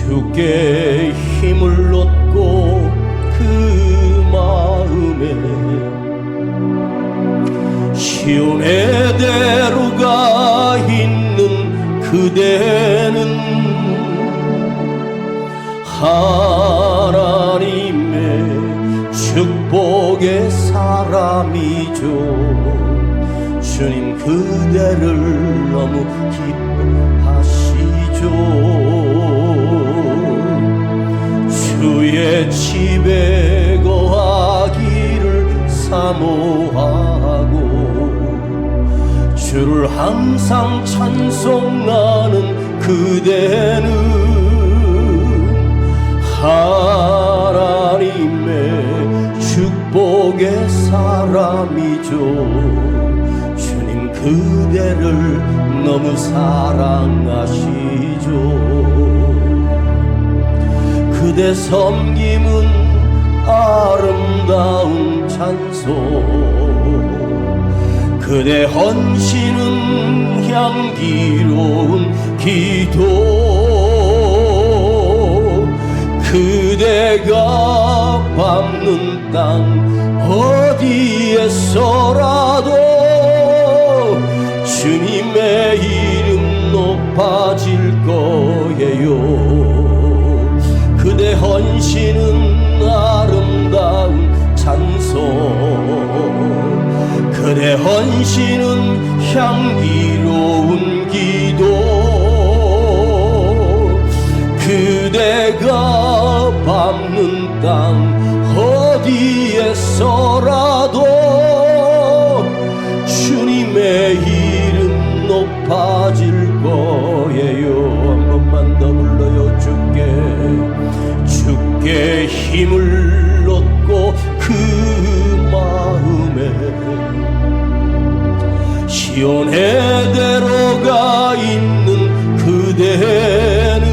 주께 힘을 얻고 그 마음에 시온의 대로가 있는 그대는 하나님의 축복의 사람이죠. 주님 그대를 너무 기뻐하시죠. 주의 집에 거하기를 사모하고 주를 항상 찬송하는 그대는 하나님의 축복의 사람이죠. 주님 그대를 너무 사랑하시죠. 그대 섬김은 아름다운 찬송, 그대 헌신은 향기로운 기도, 그대가 밟는 땅 어디에서라도 주님의 이름 높아질 거예요. 그대 헌신은 아름다운 찬송, 그대 헌신은 향기로운 기도, 그대가 밟는 땅 어디에서라도 주님의 이름 높아질 거예요. 한 번만 더 불러요. 주께 힘을 얻고 그 마음에 시온의 대로가 있는 그대는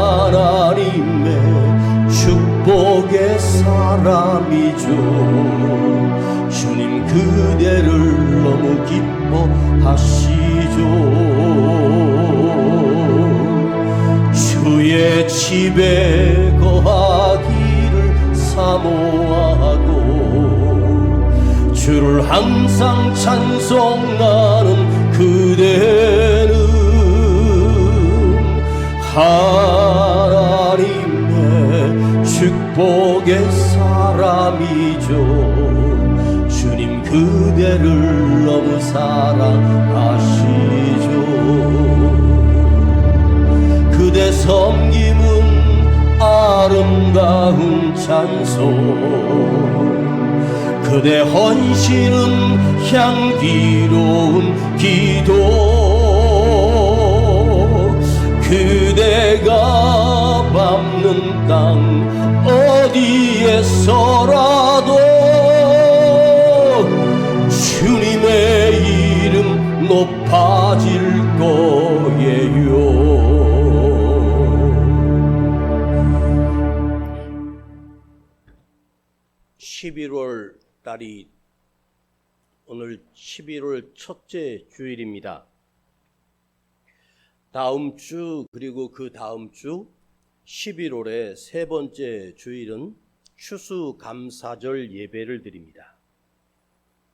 하나님의 축복의 사람이죠. 주님 그대를 너무 기뻐하시죠. 주의 집에 거하기를 사모하고 주를 항상 찬송하는 그대는 하나님의 축복의 사람이죠. 주님 그대를 너무 사랑하시죠. 그대 섬김은 아름다운 찬송, 그대 헌신은 향기로운 기도, 그대가 밟는 땅 어디에서라도 주님의 이름 높아질 거예요. 11월 달이 오늘 11월 첫째 주일입니다. 다음 주 그리고 그 다음 주 11월의 세 번째 주일은 추수감사절 예배를 드립니다.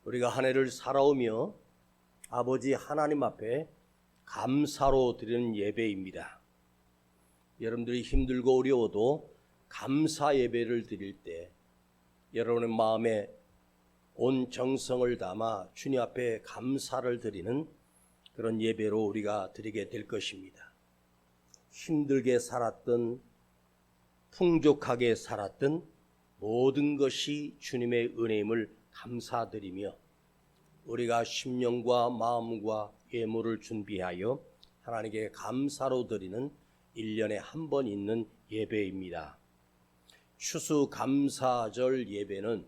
우리가 한 해를 살아오며 아버지 하나님 앞에 감사로 드리는 예배입니다. 여러분들이 힘들고 어려워도 감사 예배를 드릴 때 여러분의 마음에 온 정성을 담아 주님 앞에 감사를 드리는 그런 예배로 우리가 드리게 될 것입니다. 힘들게 살았던 풍족하게 살았던 모든 것이 주님의 은혜임을 감사드리며 우리가 심령과 마음과 예물을 준비하여 하나님께 감사로 드리는 1년에 한 번 있는 예배입니다. 추수감사절 예배는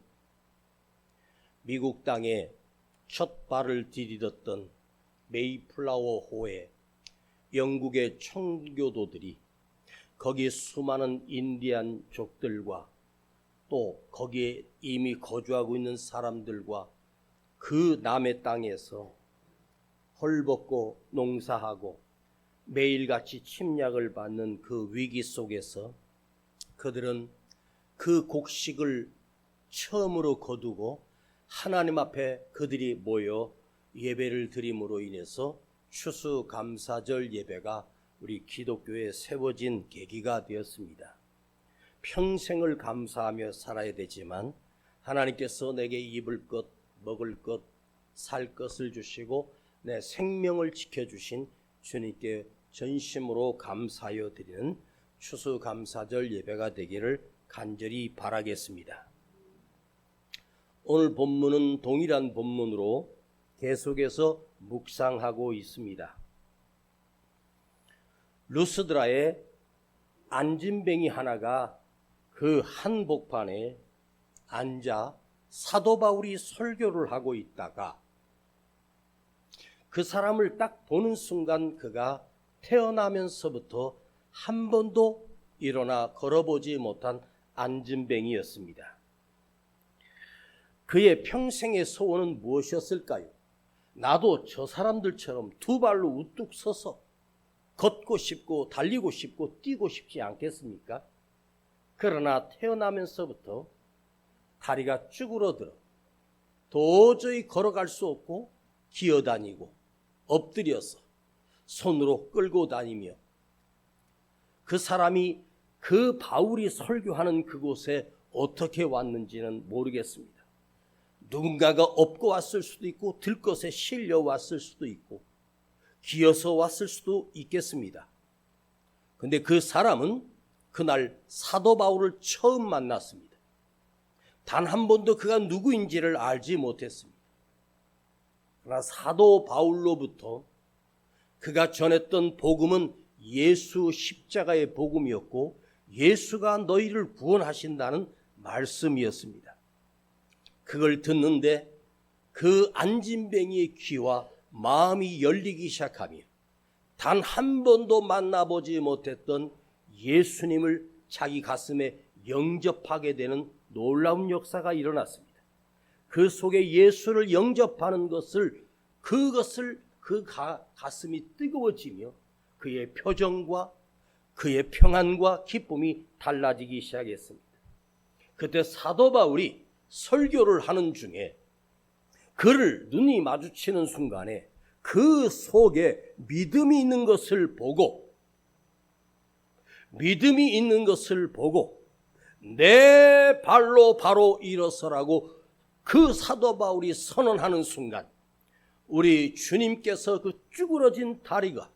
미국 땅에 첫 발을 디디었던 메이플라워 호에 영국의 청교도들이 거기 수많은 인디안족들과 또 거기에 이미 거주하고 있는 사람들과 그 남의 땅에서 헐벗고 농사하고 매일같이 침략을 받는 그 위기 속에서 그들은 그 곡식을 처음으로 거두고 하나님 앞에 그들이 모여 예배를 드림으로 인해서 추수감사절 예배가 우리 기독교에 세워진 계기가 되었습니다. 평생을 감사하며 살아야 되지만 하나님께서 내게 입을 것, 먹을 것, 살 것을 주시고 내 생명을 지켜주신 주님께 전심으로 감사하여 드리는 추수감사절 예배가 되기를 간절히 바라겠습니다. 오늘 본문은 동일한 본문으로 계속해서 묵상하고 있습니다. 루스드라에 안진뱅이 하나가 그 한복판에 앉아 사도 바울이 설교를 하고 있다가 그 사람을 딱 보는 순간 그가 태어나면서부터 한 번도 일어나 걸어보지 못한 안진뱅이였습니다. 그의 평생의 소원은 무엇이었을까요? 나도 저 사람들처럼 두 발로 우뚝 서서 걷고 싶고 달리고 싶고 뛰고 싶지 않겠습니까? 그러나 태어나면서부터 다리가 쭈그러들어 도저히 걸어갈 수 없고 기어다니고 엎드려서 손으로 끌고 다니며 그 사람이 그 바울이 설교하는 그곳에 어떻게 왔는지는 모르겠습니다. 누군가가 업고 왔을 수도 있고 들것에 실려 왔을 수도 있고 기어서 왔을 수도 있겠습니다. 근데 그 사람은 그날 사도 바울을 처음 만났습니다. 단 한 번도 그가 누구인지를 알지 못했습니다. 그러나 사도 바울로부터 그가 전했던 복음은 예수 십자가의 복음이었고 예수가 너희를 구원하신다는 말씀이었습니다. 그걸 듣는데 그 안진뱅이의 귀와 마음이 열리기 시작하며 단 한 번도 만나보지 못했던 예수님을 자기 가슴에 영접하게 되는 놀라운 역사가 일어났습니다. 그 속에 예수를 영접하는 그것을 그 가슴이 뜨거워지며 그의 표정과 그의 평안과 기쁨이 달라지기 시작했습니다. 그때 사도 바울이 설교를 하는 중에 그를 눈이 마주치는 순간에 그 속에 믿음이 있는 것을 보고 내 발로 바로 일어서라고 그 사도 바울이 선언하는 순간 우리 주님께서 그 쭈그러진 다리가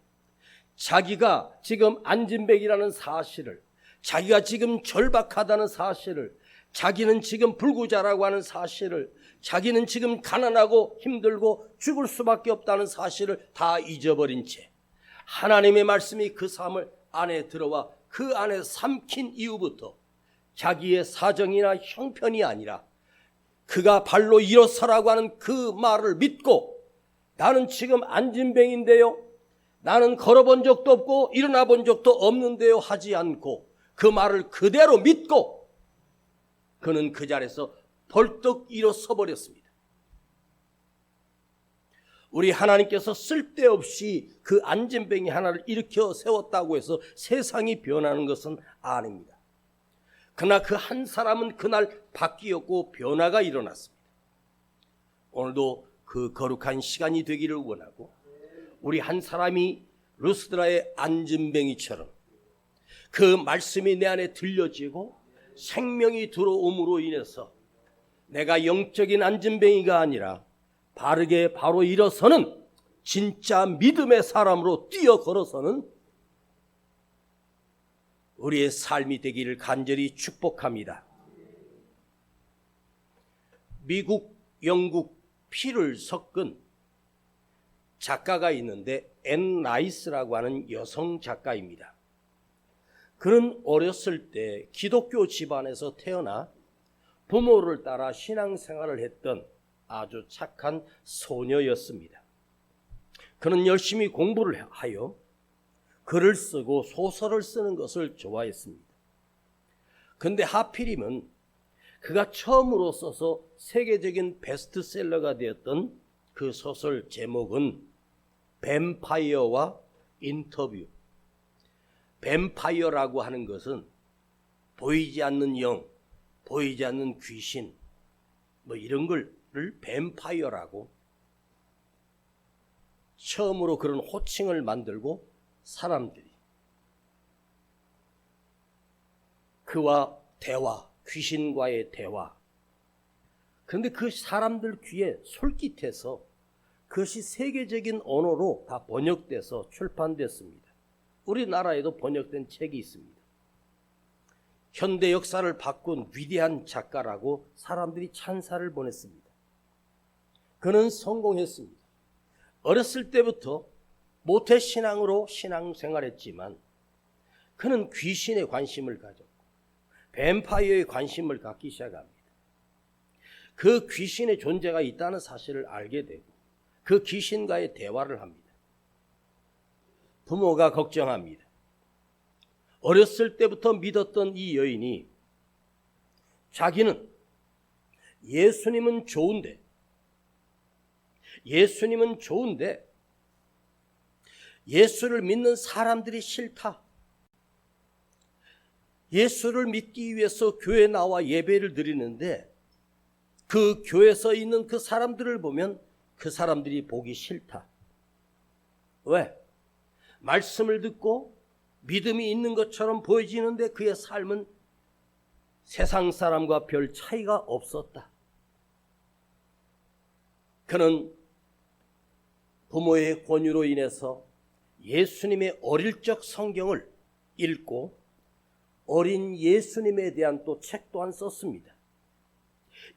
자기가 지금 안진뱅이라는 사실을, 자기가 지금 절박하다는 사실을, 자기는 지금 불구자라고 하는 사실을, 자기는 지금 가난하고 힘들고 죽을 수밖에 없다는 사실을 다 잊어버린 채 하나님의 말씀이 그 삶을 안에 들어와 그 안에 삼킨 이후부터 자기의 사정이나 형편이 아니라 그가 발로 일어서라고 하는 그 말을 믿고 나는 지금 안진뱅인데요, 나는 걸어본 적도 없고 일어나 본 적도 없는데요 하지 않고 그 말을 그대로 믿고 그는 그 자리에서 벌떡 일어서 버렸습니다. 우리 하나님께서 쓸데없이 그 안진뱅이 하나를 일으켜 세웠다고 해서 세상이 변하는 것은 아닙니다. 그러나 그 한 사람은 그날 바뀌었고 변화가 일어났습니다. 오늘도 그 거룩한 시간이 되기를 원하고 우리 한 사람이 루스드라의 안진뱅이처럼 그 말씀이 내 안에 들려지고 생명이 들어옴으로 인해서 내가 영적인 안진뱅이가 아니라 바르게 바로 일어서는 진짜 믿음의 사람으로 뛰어 걸어서는 우리의 삶이 되기를 간절히 축복합니다. 미국, 영국 피를 섞은 작가가 있는데 앤 라이스라고 하는 여성 작가입니다. 그는 어렸을 때 기독교 집안에서 태어나 부모를 따라 신앙생활을 했던 아주 착한 소녀였습니다. 그는 열심히 공부를 하여 글을 쓰고 소설을 쓰는 것을 좋아했습니다. 그런데 하필이면 그가 처음으로 써서 세계적인 베스트셀러가 되었던 그 소설 제목은 뱀파이어와 인터뷰. 뱀파이어라고 하는 것은 보이지 않는 영, 보이지 않는 귀신, 뭐 이런 걸 뱀파이어라고 처음으로 그런 호칭을 만들고 사람들이 그와 대화, 귀신과의 대화. 그런데 그 사람들 귀에 솔깃해서 그것이 세계적인 언어로 다 번역돼서 출판됐습니다. 우리나라에도 번역된 책이 있습니다. 현대 역사를 바꾼 위대한 작가라고 사람들이 찬사를 보냈습니다. 그는 성공했습니다. 어렸을 때부터 모태신앙으로 신앙생활했지만 그는 귀신에 관심을 가졌고 뱀파이어에 관심을 갖기 시작합니다. 그 귀신의 존재가 있다는 사실을 알게 되고 그 귀신과의 대화를 합니다. 부모가 걱정합니다. 어렸을 때부터 믿었던 이 여인이 자기는 예수님은 좋은데 예수를 믿는 사람들이 싫다. 예수를 믿기 위해서 교회에 나와 예배를 드리는데 그 교회에서 있는 그 사람들을 보면 그 사람들이 보기 싫다. 왜? 말씀을 듣고 믿음이 있는 것처럼 보여지는데 그의 삶은 세상 사람과 별 차이가 없었다. 그는 부모의 권유로 인해서 예수님의 어릴 적 성경을 읽고 어린 예수님에 대한 또 책 또한 썼습니다.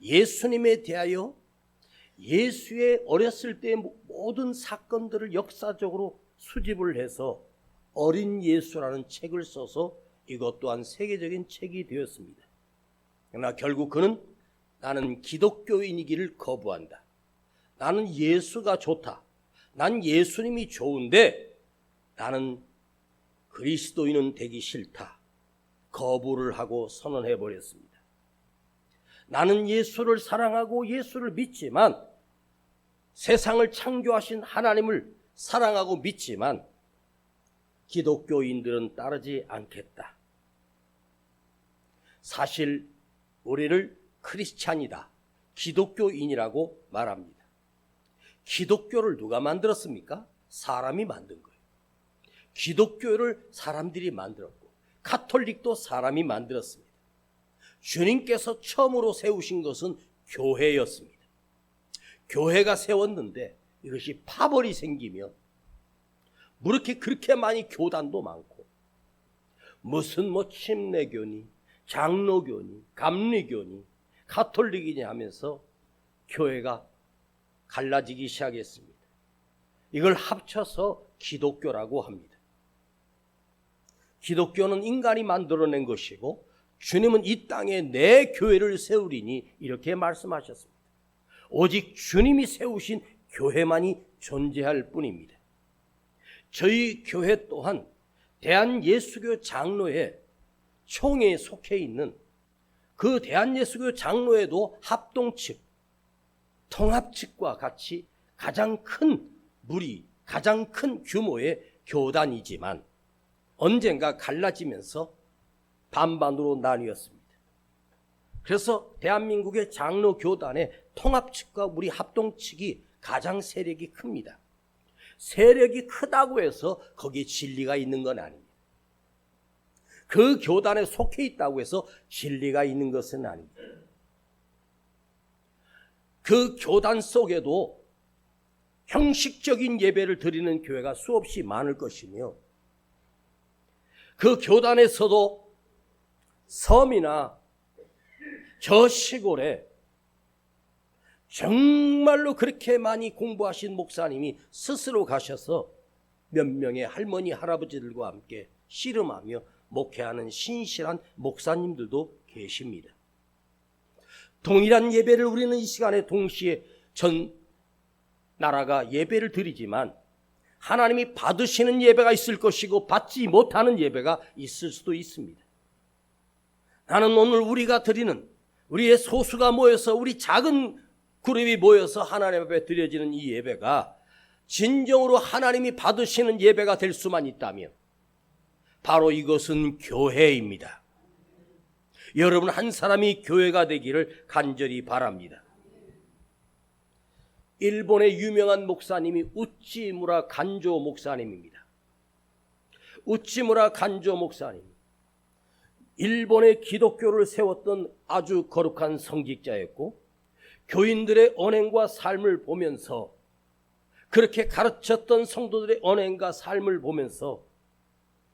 예수님에 대하여 예수의 어렸을 때의 모든 사건들을 역사적으로 수집을 해서 어린 예수라는 책을 써서 이것 또한 세계적인 책이 되었습니다. 그러나 결국 그는 나는 기독교인이기를 거부한다. 나는 예수가 좋다. 난 예수님이 좋은데 나는 그리스도인은 되기 싫다. 거부를 하고 선언해 버렸습니다. 나는 예수를 사랑하고 예수를 믿지만 세상을 창조하신 하나님을 사랑하고 믿지만 기독교인들은 따르지 않겠다. 사실 우리를 크리스찬이다, 기독교인이라고 말합니다. 기독교를 누가 만들었습니까? 사람이 만든 거예요. 기독교를 사람들이 만들었고 가톨릭도 사람이 만들었습니다. 주님께서 처음으로 세우신 것은 교회였습니다. 교회가 세웠는데 이것이 파벌이 생기며 그렇게 많이 교단도 많고 무슨 침례교니 장로교니 감리교니 가톨릭이니 하면서 교회가 갈라지기 시작했습니다. 이걸 합쳐서 기독교라고 합니다. 기독교는 인간이 만들어낸 것이고 주님은 이 땅에 내 교회를 세우리니 이렇게 말씀하셨습니다. 오직 주님이 세우신 교회만이 존재할 뿐입니다. 저희 교회 또한 대한예수교 장로회 총회에 속해 있는 그 대한예수교 장로회도 합동측, 통합측과 같이 가장 큰 무리, 가장 큰 규모의 교단이지만 언젠가 갈라지면서 반반으로 나뉘었습니다. 그래서 대한민국의 장로 교단의 통합측과 우리 합동측이 가장 세력이 큽니다. 세력이 크다고 해서 거기에 진리가 있는 건 아닙니다. 그 교단에 속해 있다고 해서 진리가 있는 것은 아닙니다. 그 교단 속에도 형식적인 예배를 드리는 교회가 수없이 많을 것이며 그 교단에서도 섬이나 저 시골에 정말로 그렇게 많이 공부하신 목사님이 스스로 가셔서 몇 명의 할머니 할아버지들과 함께 씨름하며 목회하는 신실한 목사님들도 계십니다. 동일한 예배를 우리는 이 시간에 동시에 전 나라가 예배를 드리지만 하나님이 받으시는 예배가 있을 것이고 받지 못하는 예배가 있을 수도 있습니다. 나는 오늘 우리가 드리는 우리의 소수가 모여서 우리 작은 그룹이 모여서 하나님 앞에 드려지는 이 예배가 진정으로 하나님이 받으시는 예배가 될 수만 있다면 바로 이것은 교회입니다. 여러분 한 사람이 교회가 되기를 간절히 바랍니다. 일본의 유명한 목사님이 우치무라 간조 목사님입니다. 우치무라 간조 목사님, 일본의 기독교를 세웠던 아주 거룩한 성직자였고 교인들의 언행과 삶을 보면서, 그렇게 가르쳤던 성도들의 언행과 삶을 보면서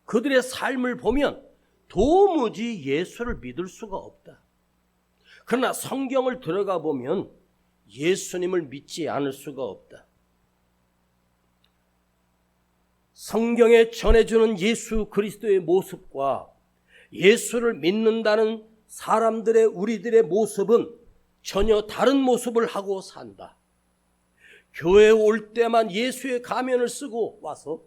그들의 삶을 보면 도무지 예수를 믿을 수가 없다. 그러나 성경을 들어가 보면 예수님을 믿지 않을 수가 없다. 성경에 전해주는 예수 그리스도의 모습과 예수를 믿는다는 사람들의, 우리들의 모습은 전혀 다른 모습을 하고 산다. 교회에 올 때만 예수의 가면을 쓰고 와서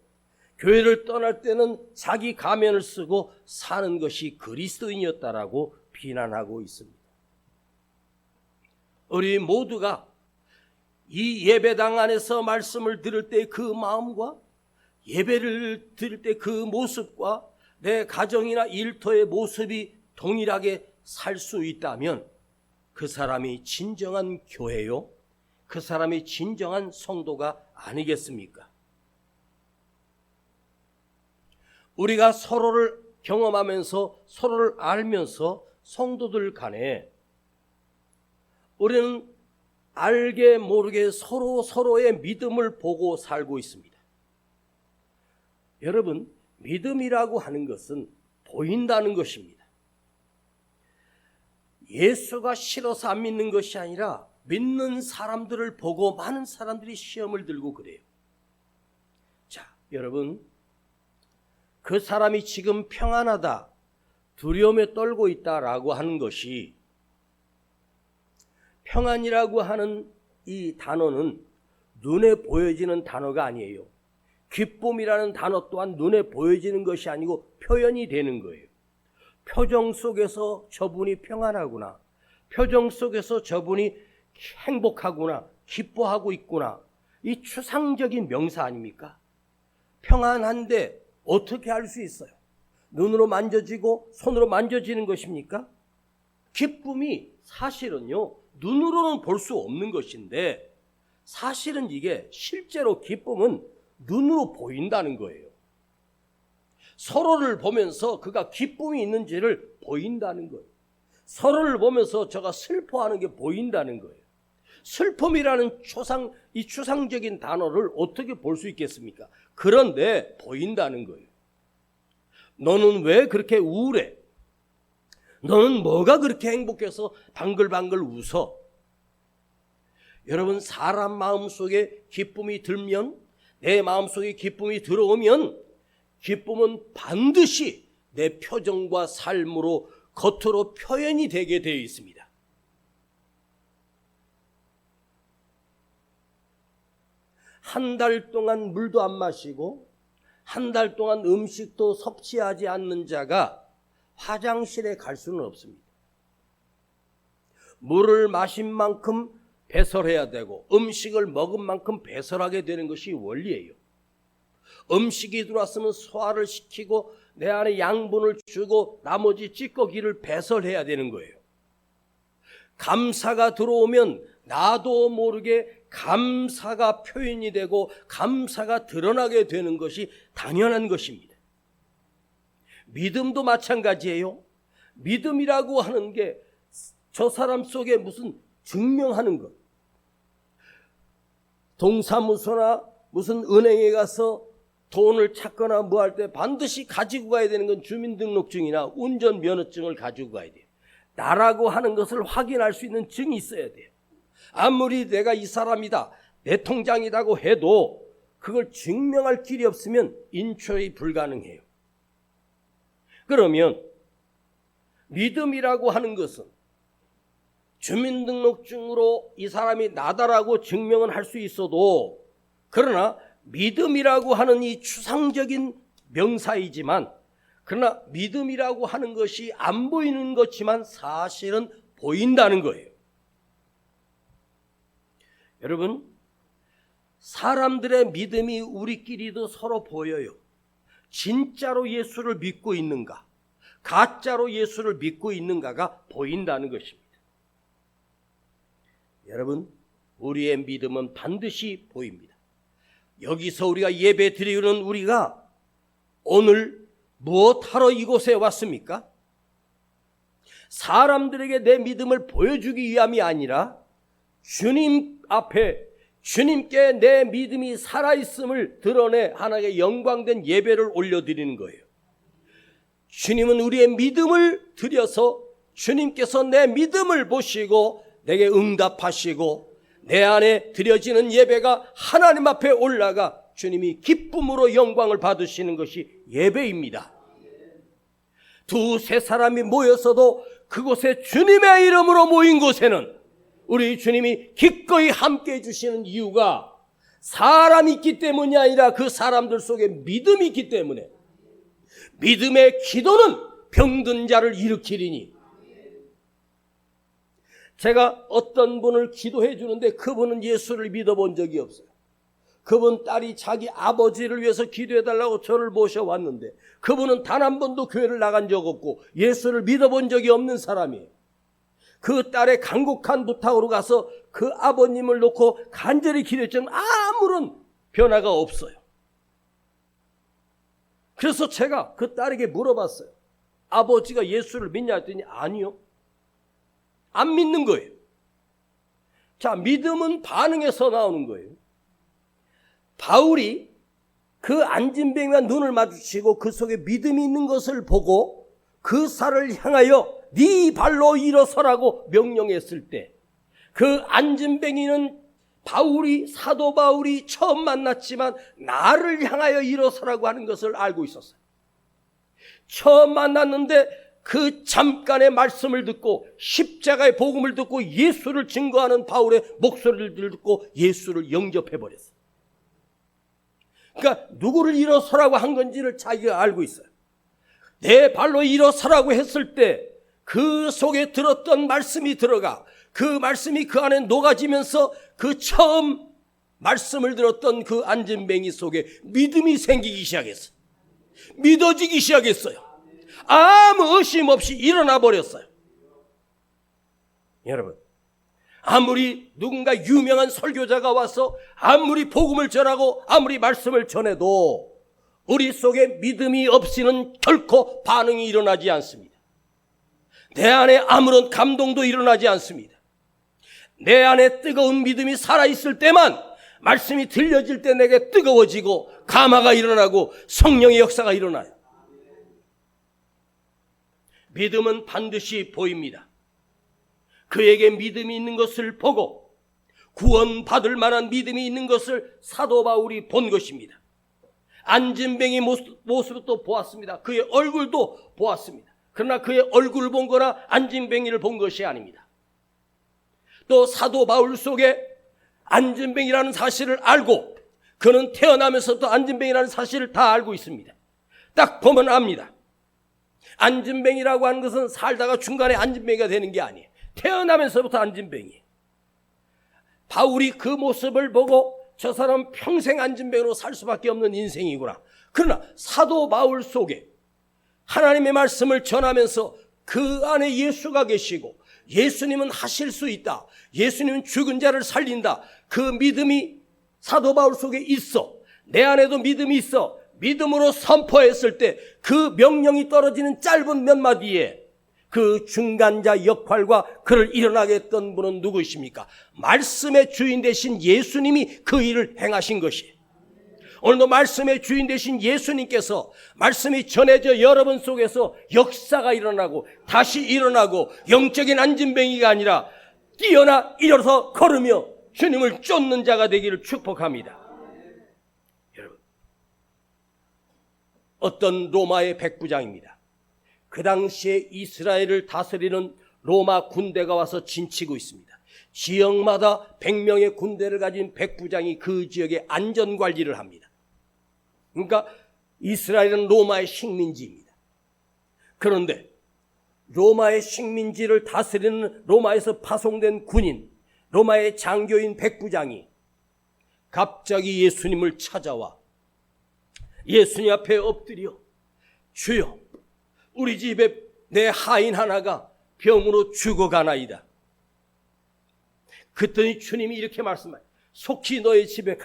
교회를 떠날 때는 자기 가면을 쓰고 사는 것이 그리스도인이었다라고 비난하고 있습니다. 우리 모두가 이 예배당 안에서 말씀을 들을 때 그 마음과 예배를 드릴 때 그 모습과 내 가정이나 일터의 모습이 동일하게 살 수 있다면 그 사람이 진정한 교회요, 그 사람이 진정한 성도가 아니겠습니까? 우리가 서로를 경험하면서 서로를 알면서 성도들 간에 우리는 알게 모르게 서로의 믿음을 보고 살고 있습니다. 여러분, 믿음이라고 하는 것은 보인다는 것입니다. 예수가 싫어서 안 믿는 것이 아니라 믿는 사람들을 보고 많은 사람들이 시험을 들고 그래요. 자, 여러분, 그 사람이 지금 평안하다, 두려움에 떨고 있다라고 하는 것이, 평안이라고 하는 이 단어는 눈에 보여지는 단어가 아니에요. 기쁨이라는 단어 또한 눈에 보여지는 것이 아니고 표현이 되는 거예요. 표정 속에서 저분이 평안하구나, 표정 속에서 저분이 행복하구나, 기뻐하고 있구나, 이 추상적인 명사 아닙니까? 평안한데 어떻게 알 수 있어요? 눈으로 만져지고 손으로 만져지는 것입니까? 기쁨이 사실은요, 눈으로는 볼 수 없는 것인데 사실은 이게 실제로 기쁨은 눈으로 보인다는 거예요. 서로를 보면서 그가 기쁨이 있는지를 보인다는 거예요. 서로를 보면서 저가 슬퍼하는 게 보인다는 거예요. 슬픔이라는 이 추상적인 단어를 어떻게 볼 수 있겠습니까? 그런데 보인다는 거예요. 너는 왜 그렇게 우울해? 너는 뭐가 그렇게 행복해서 방글방글 웃어? 여러분, 사람 마음속에 기쁨이 들면, 내 마음속에 기쁨이 들어오면 기쁨은 반드시 내 표정과 삶으로 겉으로 표현이 되게 되어 있습니다. 한 달 동안 물도 안 마시고 한 달 동안 음식도 섭취하지 않는 자가 화장실에 갈 수는 없습니다. 물을 마신 만큼 배설해야 되고 음식을 먹은 만큼 배설하게 되는 것이 원리예요. 음식이 들어왔으면 소화를 시키고 내 안에 양분을 주고 나머지 찌꺼기를 배설해야 되는 거예요. 감사가 들어오면 나도 모르게 감사가 표현이 되고 감사가 드러나게 되는 것이 당연한 것입니다. 믿음도 마찬가지예요. 믿음이라고 하는 게 저 사람 속에 무슨 증명하는 것, 동사무소나 무슨 은행에 가서 돈을 찾거나 뭐 할 때 반드시 가지고 가야 되는 건 주민등록증이나 운전면허증을 가지고 가야 돼요. 나라고 하는 것을 확인할 수 있는 증이 있어야 돼요. 아무리 내가 이 사람이다, 내 통장이라고 해도 그걸 증명할 길이 없으면 인출이 불가능해요. 그러면 믿음이라고 하는 것은 주민등록증으로 이 사람이 나다라고 증명은 할 수 있어도, 그러나 믿음이라고 하는 이 추상적인 명사이지만, 그러나 믿음이라고 하는 것이 안 보이는 것지만 사실은 보인다는 거예요. 여러분, 사람들의 믿음이 우리끼리도 서로 보여요. 진짜로 예수를 믿고 있는가, 가짜로 예수를 믿고 있는가가 보인다는 것입니다. 여러분, 우리의 믿음은 반드시 보입니다. 여기서 우리가 예배 드리는 우리가 오늘 무엇하러 이곳에 왔습니까? 사람들에게 내 믿음을 보여주기 위함이 아니라 주님 앞에, 주님께 내 믿음이 살아있음을 드러내 하나님의 영광된 예배를 올려드리는 거예요. 주님은 우리의 믿음을 드려서 주님께서 내 믿음을 보시고 내게 응답하시고 내 안에 드려지는 예배가 하나님 앞에 올라가 주님이 기쁨으로 영광을 받으시는 것이 예배입니다. 두세 사람이 모였어도 그곳에 주님의 이름으로 모인 곳에는 우리 주님이 기꺼이 함께 해주시는 이유가 사람이 있기 때문이 아니라 그 사람들 속에 믿음이 있기 때문에, 믿음의 기도는 병든 자를 일으키리니. 제가 어떤 분을 기도해 주는데 그분은 예수를 믿어본 적이 없어요. 그분 딸이 자기 아버지를 위해서 기도해달라고 저를 모셔왔는데 그분은 단 한 번도 교회를 나간 적 없고 예수를 믿어본 적이 없는 사람이에요. 그 딸의 간곡한 부탁으로 가서 그 아버님을 놓고 간절히 기도했지만 아무런 변화가 없어요. 그래서 제가 그 딸에게 물어봤어요. 아버지가 예수를 믿냐 했더니 아니요, 안 믿는 거예요. 자, 믿음은 반응에서 나오는 거예요. 바울이 그 안진뱅이와 눈을 마주치고 그 속에 믿음이 있는 것을 보고 그 살을 향하여 네 발로 일어서라고 명령했을 때 그 안진뱅이는 사도 바울이 처음 만났지만 나를 향하여 일어서라고 하는 것을 알고 있었어요. 처음 만났는데 그 잠깐의 말씀을 듣고 십자가의 복음을 듣고 예수를 증거하는 바울의 목소리를 듣고 예수를 영접해버렸어요. 그러니까 누구를 일어서라고 한 건지를 자기가 알고 있어요. 내 발로 일어서라고 했을 때 그 속에 들었던 말씀이 들어가 그 말씀이 그 안에 녹아지면서 그 처음 말씀을 들었던 그 안진뱅이 속에 믿음이 생기기 시작했어요. 믿어지기 시작했어요. 아무 의심 없이 일어나 버렸어요. 여러분, 아무리 누군가 유명한 설교자가 와서 아무리 복음을 전하고 아무리 말씀을 전해도 우리 속에 믿음이 없이는 결코 반응이 일어나지 않습니다. 내 안에 아무런 감동도 일어나지 않습니다. 내 안에 뜨거운 믿음이 살아있을 때만 말씀이 들려질 때 내게 뜨거워지고 감화가 일어나고 성령의 역사가 일어나요. 믿음은 반드시 보입니다. 그에게 믿음이 있는 것을 보고 구원받을 만한 믿음이 있는 것을 사도 바울이 본 것입니다. 안진뱅이 모습도 보았습니다. 그의 얼굴도 보았습니다. 그러나 그의 얼굴을 본 거나 안진뱅이를 본 것이 아닙니다. 또 사도 바울 속에 안진뱅이라는 사실을 알고 그는 태어나면서부터 안진뱅이라는 사실을 다 알고 있습니다. 딱 보면 압니다. 안진뱅이라고 하는 것은 살다가 중간에 안진뱅이가 되는 게 아니에요. 태어나면서부터 안진뱅이에요. 바울이 그 모습을 보고 저 사람은 평생 안진뱅이로 살 수밖에 없는 인생이구나. 그러나 사도 바울 속에 하나님의 말씀을 전하면서 그 안에 예수가 계시고 예수님은 하실 수 있다, 예수님은 죽은 자를 살린다, 그 믿음이 사도 바울 속에 있어. 내 안에도 믿음이 있어. 믿음으로 선포했을 때 그 명령이 떨어지는 짧은 몇 마디에 그 중간자 역할과 그를 일어나게 했던 분은 누구이십니까? 말씀의 주인 되신 예수님이 그 일을 행하신 것이에요. 오늘도 말씀의 주인 되신 예수님께서 말씀이 전해져 여러분 속에서 역사가 일어나고 다시 일어나고 영적인 안진뱅이가 아니라 뛰어나 일어서 걸으며 주님을 쫓는 자가 되기를 축복합니다. 여러분, 어떤 로마의 백부장입니다. 그 당시에 이스라엘을 다스리는 로마 군대가 와서 진치고 있습니다. 지역마다 100명의 군대를 가진 백부장이 그 지역의 안전관리를 합니다. 그러니까 이스라엘은 로마의 식민지입니다. 그런데 로마의 식민지를 다스리는 로마에서 파송된 군인, 로마의 장교인 백부장이 갑자기 예수님을 찾아와 예수님 앞에 엎드려 주여, 우리 집에 내 하인 하나가 병으로 죽어가나이다. 그랬더니 주님이 이렇게 말씀하세요. 속히 너의 집에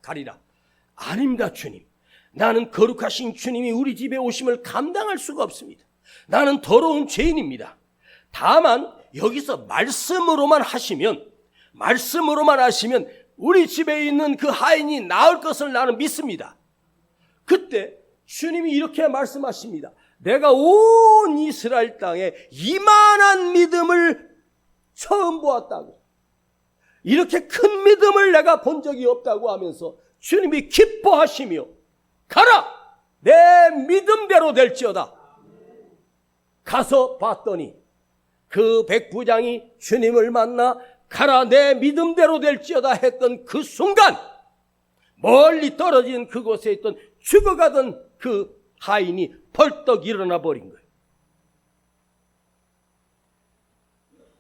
가리라. 아닙니다, 주님. 나는 거룩하신 주님이 우리 집에 오심을 감당할 수가 없습니다. 나는 더러운 죄인입니다. 다만 여기서 말씀으로만 하시면 우리 집에 있는 그 하인이 나을 것을 나는 믿습니다. 그때 주님이 이렇게 말씀하십니다. 내가 온 이스라엘 땅에 이만한 믿음을 처음 보았다고, 이렇게 큰 믿음을 내가 본 적이 없다고 하면서 주님이 기뻐하시며 가라, 내 믿음대로 될지어다. 가서 봤더니 그 백부장이 주님을 만나 가라, 내 믿음대로 될지어다 했던 그 순간 멀리 떨어진 그곳에 있던 죽어가던 그 하인이 벌떡 일어나 버린 거예요.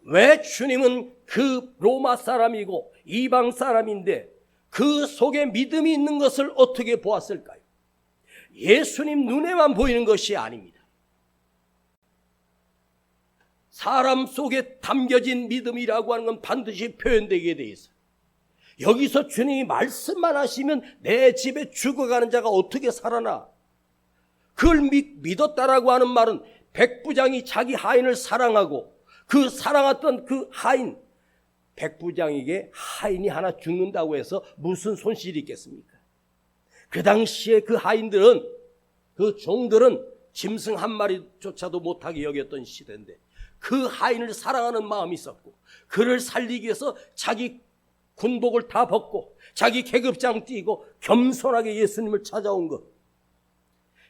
왜 주님은 그 로마 사람이고 이방 사람인데 그 속에 믿음이 있는 것을 어떻게 보았을까요? 예수님 눈에만 보이는 것이 아닙니다. 사람 속에 담겨진 믿음이라고 하는 건 반드시 표현되게 돼 있어요. 여기서 주님이 말씀만 하시면 내 집에 죽어가는 자가 어떻게 살아나? 그걸 믿었다라고 하는 말은 백부장이 자기 하인을 사랑하고 그 사랑했던 그 하인, 백부장에게 하인이 하나 죽는다고 해서 무슨 손실이 있겠습니까? 그 당시에 그 하인들은, 그 종들은 짐승 한 마리조차도 못하게 여겼던 시대인데 그 하인을 사랑하는 마음이 있었고 그를 살리기 위해서 자기 군복을 다 벗고 자기 계급장 띄고 겸손하게 예수님을 찾아온 것.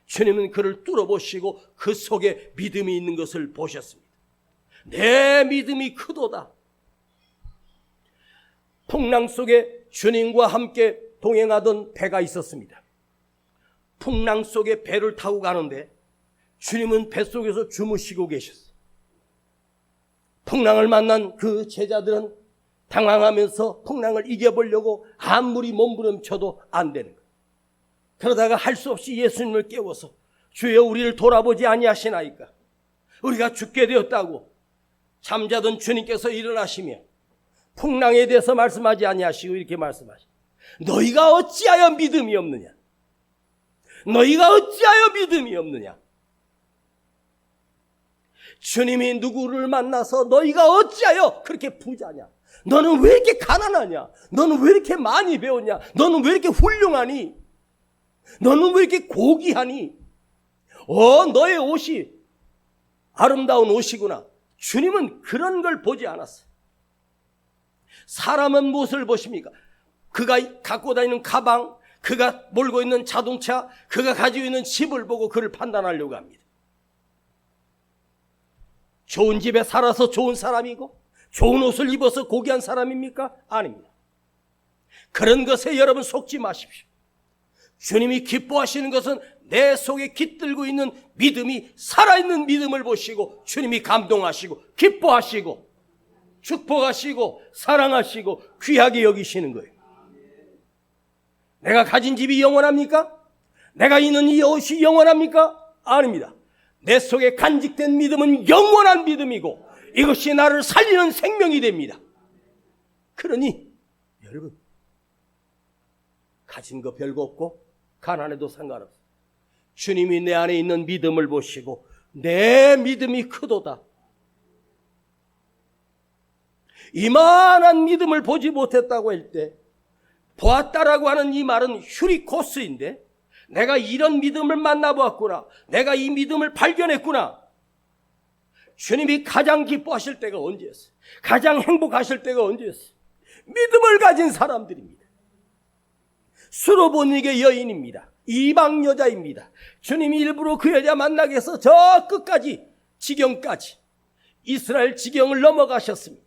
주님은 그를 뚫어보시고 그 속에 믿음이 있는 것을 보셨습니다. 내 믿음이 크도다. 풍랑 속에 주님과 함께 동행하던 배가 있었습니다. 풍랑 속에 배를 타고 가는데 주님은 뱃속에서 주무시고 계셨어요. 풍랑을 만난 그 제자들은 당황하면서 풍랑을 이겨보려고 아무리 몸부림쳐도 안 되는 거예요. 그러다가 할 수 없이 예수님을 깨워서 주여, 우리를 돌아보지 아니하시나이까? 우리가 죽게 되었다고. 잠자던 주님께서 일어나시며 풍랑에 대해서 말씀하지 아니하시고 이렇게 말씀하시고, 너희가 어찌하여 믿음이 없느냐? 너희가 어찌하여 믿음이 없느냐? 주님이 누구를 만나서 너희가 어찌하여 그렇게 부자냐? 너는 왜 이렇게 가난하냐? 너는 왜 이렇게 많이 배웠냐? 너는 왜 이렇게 훌륭하니? 너는 왜 이렇게 고귀하니? 너의 옷이 아름다운 옷이구나. 주님은 그런 걸 보지 않았어요. 사람은 무엇을 보십니까? 그가 갖고 다니는 가방, 그가 몰고 있는 자동차, 그가 가지고 있는 집을 보고 그를 판단하려고 합니다. 좋은 집에 살아서 좋은 사람이고 좋은 옷을 입어서 고귀한 사람입니까? 아닙니다. 그런 것에 여러분 속지 마십시오. 주님이 기뻐하시는 것은 내 속에 깃들고 있는 믿음이 살아있는 믿음을 보시고 주님이 감동하시고 기뻐하시고 축복하시고 사랑하시고 귀하게 여기시는 거예요. 내가 가진 집이 영원합니까? 내가 입는 이 옷이 영원합니까? 아닙니다. 내 속에 간직된 믿음은 영원한 믿음이고 이것이 나를 살리는 생명이 됩니다. 그러니 여러분, 가진 거 별거 없고 가난해도 상관없어요. 주님이 내 안에 있는 믿음을 보시고 내 믿음이 크도다. 이만한 믿음을 보지 못했다고 할 때 보았다라고 하는 이 말은 휴리코스인데, 내가 이런 믿음을 만나보았구나, 내가 이 믿음을 발견했구나. 주님이 가장 기뻐하실 때가 언제였어요? 가장 행복하실 때가 언제였어요? 믿음을 가진 사람들입니다. 수로보니게 여인입니다. 이방 여자입니다. 주님이 일부러 그 여자 만나기 위해서 저 끝까지, 지경까지 이스라엘 지경을 넘어가셨습니다.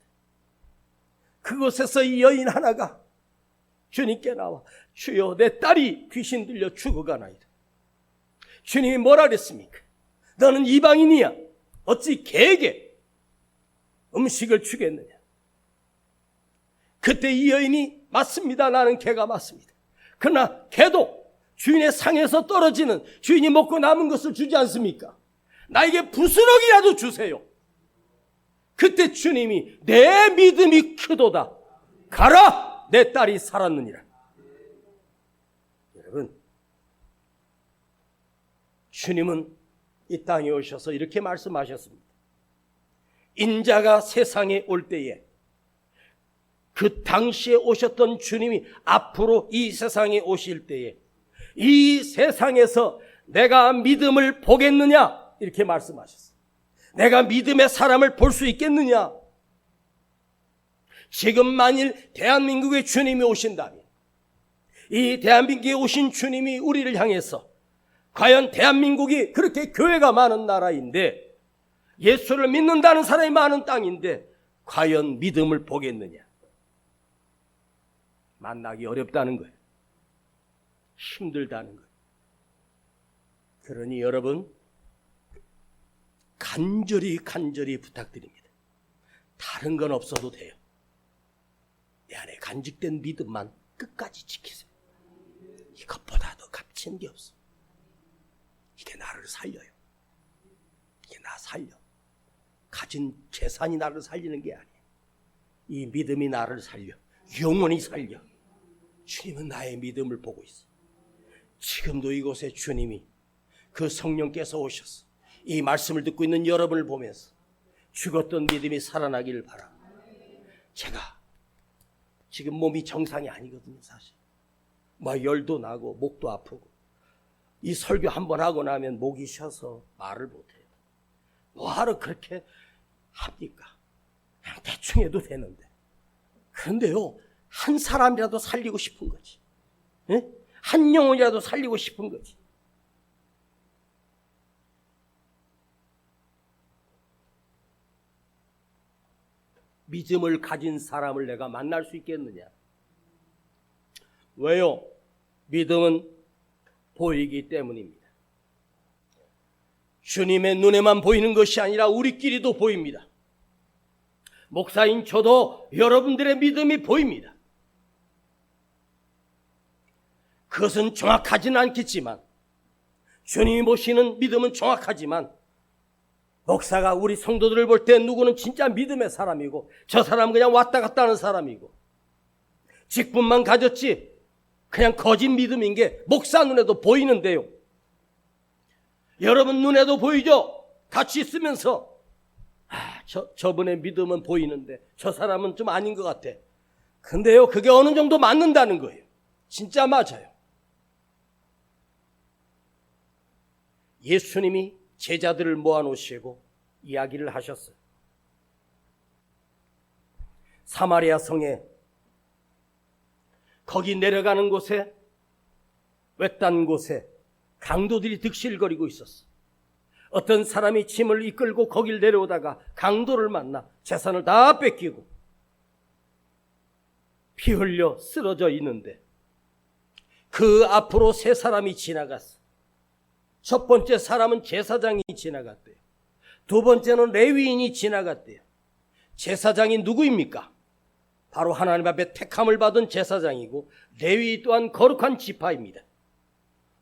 그곳에서 이 여인 하나가 주님께 나와 주여, 내 딸이 귀신 들려 죽어가나이다. 주님이 뭐라 그랬습니까? 너는 이방인이야, 어찌 개에게 음식을 주겠느냐? 그때 이 여인이 맞습니다. 나는 개가 맞습니다. 그러나 개도 주인의 상에서 떨어지는, 주인이 먹고 남은 것을 주지 않습니까? 나에게 부스러기라도 주세요. 그때 주님이 내 믿음이 크도다. 가라, 내 딸이 살았느니라. 여러분, 주님은 이 땅에 오셔서 이렇게 말씀하셨습니다. 인자가 세상에 올 때에, 그 당시에 오셨던 주님이 앞으로 이 세상에 오실 때에 이 세상에서 내가 믿음을 보겠느냐, 이렇게 말씀하셨어요. 내가 믿음의 사람을 볼 수 있겠느냐? 지금 만일 대한민국의 주님이 오신다면, 이 대한민국에 오신 주님이 우리를 향해서, 과연 대한민국이 그렇게 교회가 많은 나라인데, 예수를 믿는다는 사람이 많은 땅인데 과연 믿음을 보겠느냐? 만나기 어렵다는 거예요. 힘들다는 거예요. 그러니 여러분, 간절히 부탁드립니다. 다른 건 없어도 돼요. 내 안에 간직된 믿음만 끝까지 지키세요. 이것보다 더 값진 게 없어. 이게 나를 살려요. 이게 나 살려. 가진 재산이 나를 살리는 게 아니에요. 이 믿음이 나를 살려. 영원히 살려. 주님은 나의 믿음을 보고 있어. 지금도 이곳에 주님이, 그 성령께서 오셔서 이 말씀을 듣고 있는 여러분을 보면서 죽었던 믿음이 살아나기를 바랍니다. 제가 지금 몸이 정상이 아니거든요, 사실. 열도 나고 목도 아프고, 이 설교 한번 하고 나면 목이 쉬어서 말을 못해요. 뭐하러 그렇게 합니까? 그냥 대충 해도 되는데. 그런데요, 한 사람이라도 살리고 싶은 거지. 예? 한 영혼이라도 살리고 싶은 거지. 믿음을 가진 사람을 내가 만날 수 있겠느냐? 왜요? 믿음은 보이기 때문입니다. 주님의 눈에만 보이는 것이 아니라 우리끼리도 보입니다. 목사인 저도 여러분들의 믿음이 보입니다. 그것은 정확하지는 않겠지만, 주님이 보시는 믿음은 정확하지만, 목사가 우리 성도들을 볼 때 누구는 진짜 믿음의 사람이고, 저 사람은 그냥 왔다 갔다 하는 사람이고, 직분만 가졌지 그냥 거짓 믿음인 게 목사 눈에도 보이는데요. 여러분 눈에도 보이죠? 같이 있으면서 저분의 믿음은 보이는데 저 사람은 좀 아닌 것 같아. 근데요, 그게 어느 정도 맞는다는 거예요. 진짜 맞아요. 예수님이 제자들을 모아놓으시고 이야기를 하셨어요. 사마리아 성에, 거기 내려가는 곳에, 외딴 곳에 강도들이 득실거리고 있었어. 어떤 사람이 짐을 이끌고 거길 내려오다가 강도를 만나 재산을 다 뺏기고 피 흘려 쓰러져 있는데, 그 앞으로 세 사람이 지나갔어. 첫 번째 사람은 제사장이 지나갔대요. 두 번째는 레위인이 지나갔대요. 제사장이 누구입니까? 바로 하나님 앞에 택함을 받은 제사장이고, 레위 또한 거룩한 지파입니다.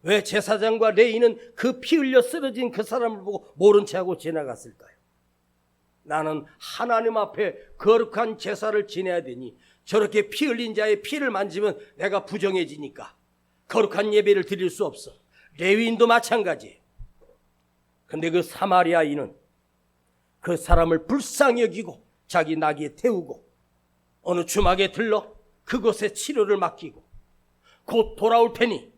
왜 제사장과 레위인은 그 피 흘려 쓰러진 그 사람을 보고 모른 체하고 지나갔을까요? 나는 하나님 앞에 거룩한 제사를 지내야 되니 저렇게 피 흘린 자의 피를 만지면 내가 부정해지니까 거룩한 예배를 드릴 수 없어. 레위인도 마찬가지예요. 근데 그 사마리아인은 그 사람을 불쌍히 여기고 자기 나귀에 태우고 어느 주막에 들러 그곳에 치료를 맡기고, 곧 돌아올 테니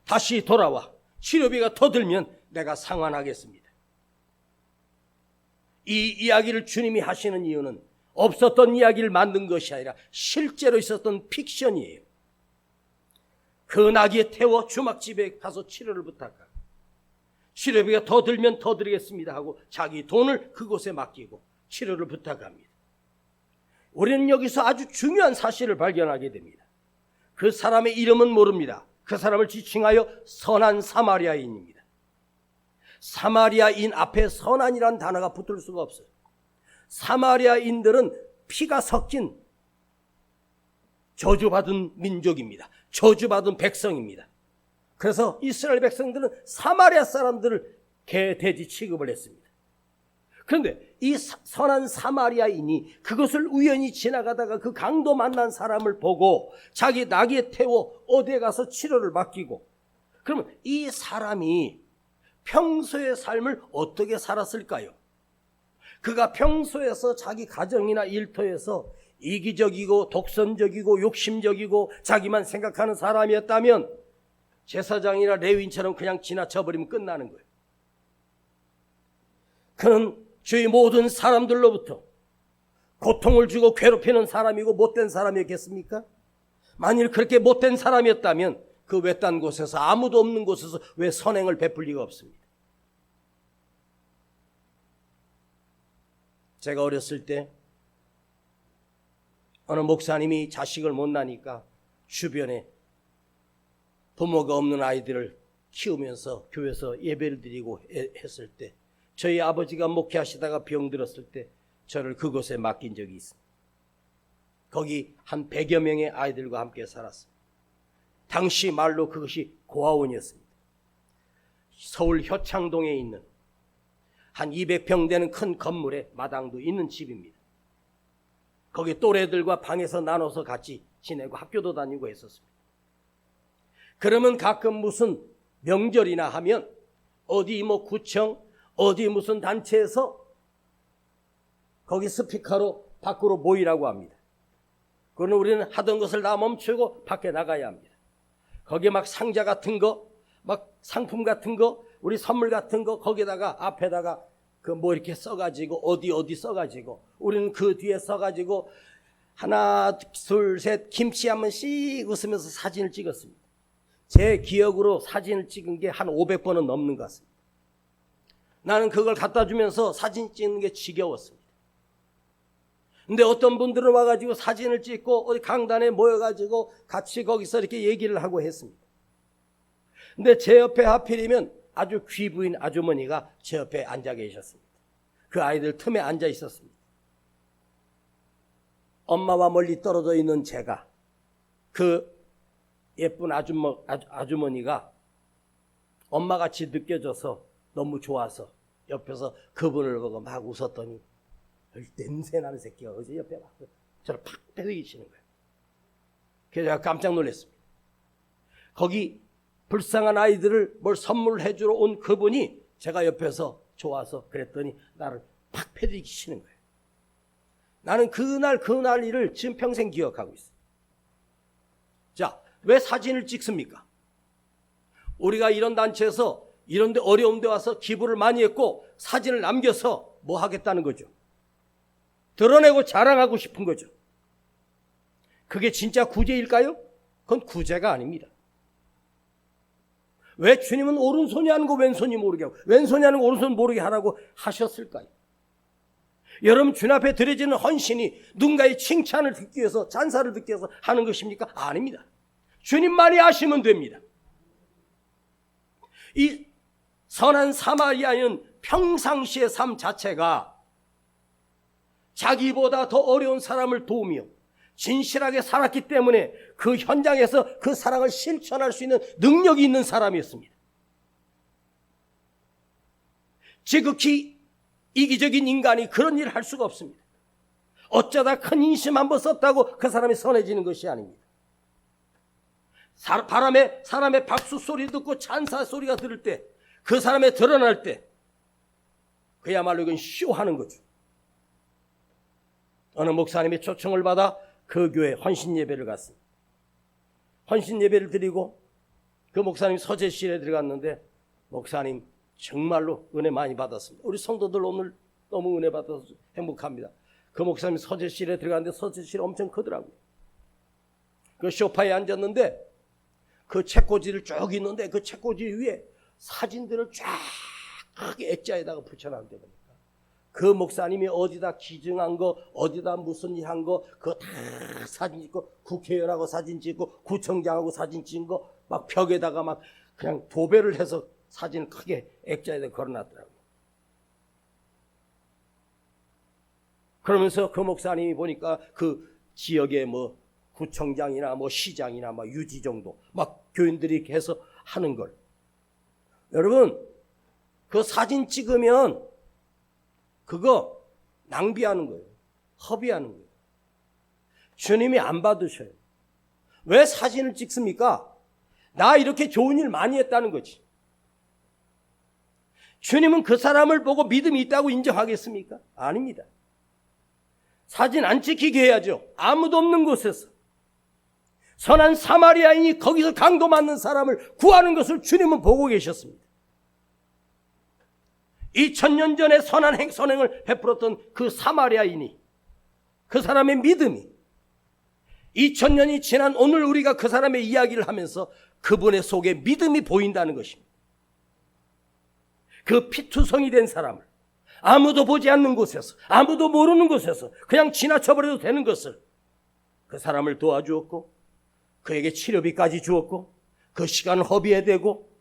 다시 돌아와 치료비가 더 들면 내가 상환하겠습니다. 이 이야기를 주님이 하시는 이유는 없었던 이야기를 만든 것이 아니라 실제로 있었던 픽션이에요. 그 나귀에 태워 주막집에 가서 치료를 부탁하고, 치료비가 더 들면 더 드리겠습니다 하고 자기 돈을 그곳에 맡기고 치료를 부탁합니다. 우리는 여기서 아주 중요한 사실을 발견하게 됩니다. 그 사람의 이름은 모릅니다. 그 사람을 지칭하여 선한 사마리아인입니다. 사마리아인 앞에 선한이란 단어가 붙을 수가 없어요. 사마리아인들은 피가 섞인 저주받은 민족입니다. 저주받은 백성입니다. 그래서 이스라엘 백성들은 사마리아 사람들을 개, 돼지 취급을 했습니다. 그런데 이 선한 사마리아인이 그것을 우연히 지나가다가 그 강도 만난 사람을 보고 자기 나귀에 태워 어디에 가서 치료를 맡기고, 그러면 이 사람이 평소의 삶을 어떻게 살았을까요? 그가 평소에서 자기 가정이나 일터에서 이기적이고 독선적이고 욕심적이고 자기만 생각하는 사람이었다면 제사장이나 레위인처럼 그냥 지나쳐버리면 끝나는 거예요. 그는 주위 모든 사람들로부터 고통을 주고 괴롭히는 사람이고 못된 사람이었겠습니까? 만일 그렇게 못된 사람이었다면 그 외딴 곳에서, 아무도 없는 곳에서 왜 선행을 베풀 리가 없습니다. 제가 어렸을 때 어느 목사님이 자식을 못 낳으니까 주변에 부모가 없는 아이들을 키우면서 교회에서 예배를 드리고 했을 때, 저희 아버지가 목회하시다가 병들었을 때 저를 그곳에 맡긴 적이 있습니다. 거기 한 100여 명의 아이들과 함께 살았습니다. 당시 말로 그것이 고아원이었습니다. 서울 효창동에 있는 한 200평 되는 큰 건물에 마당도 있는 집입니다. 거기 또래들과 방에서 나눠서 같이 지내고 학교도 다니고 했었습니다. 그러면 가끔 무슨 명절이나 하면 어디 뭐 구청, 어디 무슨 단체에서 거기 스피커로 밖으로 모이라고 합니다. 그러면 우리는 하던 것을 다 멈추고 밖에 나가야 합니다. 거기에 막 상자 같은 거, 막 상품 같은 거, 우리 선물 같은 거 거기다가 앞에다가 그 뭐 이렇게 써가지고 어디 써가지고 우리는 그 뒤에 써가지고 하나 둘 셋 김치 한번 씩 웃으면서 사진을 찍었습니다. 제 기억으로 사진을 찍은 게 한 500번은 넘는 것 같습니다. 나는 그걸 갖다 주면서 사진 찍는 게 지겨웠습니다. 근데 어떤 분들은 와가지고 사진을 찍고 어디 강단에 모여가지고 같이 거기서 이렇게 얘기를 하고 했습니다. 근데 제 옆에 하필이면 아주 귀부인 아주머니가 제 옆에 앉아 계셨습니다. 그 아이들 틈에 앉아 있었습니다. 엄마와 멀리 떨어져 있는 제가, 그 예쁜 아주머니가 엄마같이 느껴져서 너무 좋아서 옆에서 그분을 보고 막 웃었더니 냄새나는 새끼가 어제 옆에 막 저를 팍 때리시는 거예요. 그래서 제가 깜짝 놀랐습니다. 거기 불쌍한 아이들을 뭘 선물해 주러 온 그분이 제가 옆에서 좋아서 그랬더니 나를 팍 패드리시는 거예요. 나는 그날 일을 지금 평생 기억하고 있어요. 자, 왜 사진을 찍습니까? 우리가 이런 단체에서 이런 데 어려운 데 와서 기부를 많이 했고 사진을 남겨서 뭐 하겠다는 거죠. 드러내고 자랑하고 싶은 거죠. 그게 진짜 구제일까요? 그건 구제가 아닙니다. 왜 주님은 오른손이 하는 거 왼손이 모르게 하고 왼손이 하는 거 오른손 모르게 하라고 하셨을까요? 여러분 주님 앞에 드려지는 헌신이 누군가의 칭찬을 듣기 위해서, 찬사를 듣기 위해서 하는 것입니까? 아닙니다. 주님만이 아시면 됩니다. 이 선한 사마리아인은 평상시의 삶 자체가 자기보다 더 어려운 사람을 도우며 진실하게 살았기 때문에 그 현장에서 그 사랑을 실천할 수 있는 능력이 있는 사람이었습니다. 지극히 이기적인 인간이 그런 일을 할 수가 없습니다. 어쩌다 큰 인심 한번 썼다고 그 사람이 선해지는 것이 아닙니다. 사람의 박수 소리 듣고 찬사 소리가 들을 때, 그 사람의 드러날 때 그야말로 이건 쇼하는 거죠. 어느 목사님이 초청을 받아 그 교회 헌신 예배를 갔습니다. 헌신 예배를 드리고 그 목사님 서재실에 들어갔는데 목사님 정말로 은혜 많이 받았습니다. 우리 성도들 오늘 너무 은혜 받아서 행복합니다. 그 목사님 서재실에 들어갔는데 서재실이 엄청 크더라고요. 그 소파에 앉았는데 그 책꽂이를 쭉 있는데 그 책꽂이 위에 사진들을 쫙 크게 액자에다가 붙여놨는데 보니까 그 목사님이 어디다 기증한 거, 어디다 무슨 일 한 거, 그거 다 사진 찍고, 국회의원하고 사진 찍고, 구청장하고 사진 찍은 거, 막 벽에다가 막 그냥 도배를 해서 사진을 크게 액자에다 걸어놨더라고요. 그러면서 그 목사님이 보니까 그 지역에 뭐 구청장이나 뭐 시장이나 막 유지 정도 막 교인들이 해서 하는 걸. 여러분, 그 사진 찍으면 그거 낭비하는 거예요. 허비하는 거예요. 주님이 안 받으셔요. 왜 사진을 찍습니까? 나 이렇게 좋은 일 많이 했다는 거지. 주님은 그 사람을 보고 믿음이 있다고 인정하겠습니까? 아닙니다. 사진 안 찍히게 해야죠. 아무도 없는 곳에서 선한 사마리아인이 거기서 강도 맞는 사람을 구하는 것을 주님은 보고 계셨습니다. 2000년 전에 선한 선행을 베풀었던 그 사마리아인이, 그 사람의 믿음이 2000년이 지난 오늘 우리가 그 사람의 이야기를 하면서 그분의 속에 믿음이 보인다는 것입니다. 그 피투성이 된 사람을 아무도 보지 않는 곳에서, 아무도 모르는 곳에서 그냥 지나쳐버려도 되는 것을 그 사람을 도와주었고, 그에게 치료비까지 주었고, 그 시간을 허비해대고,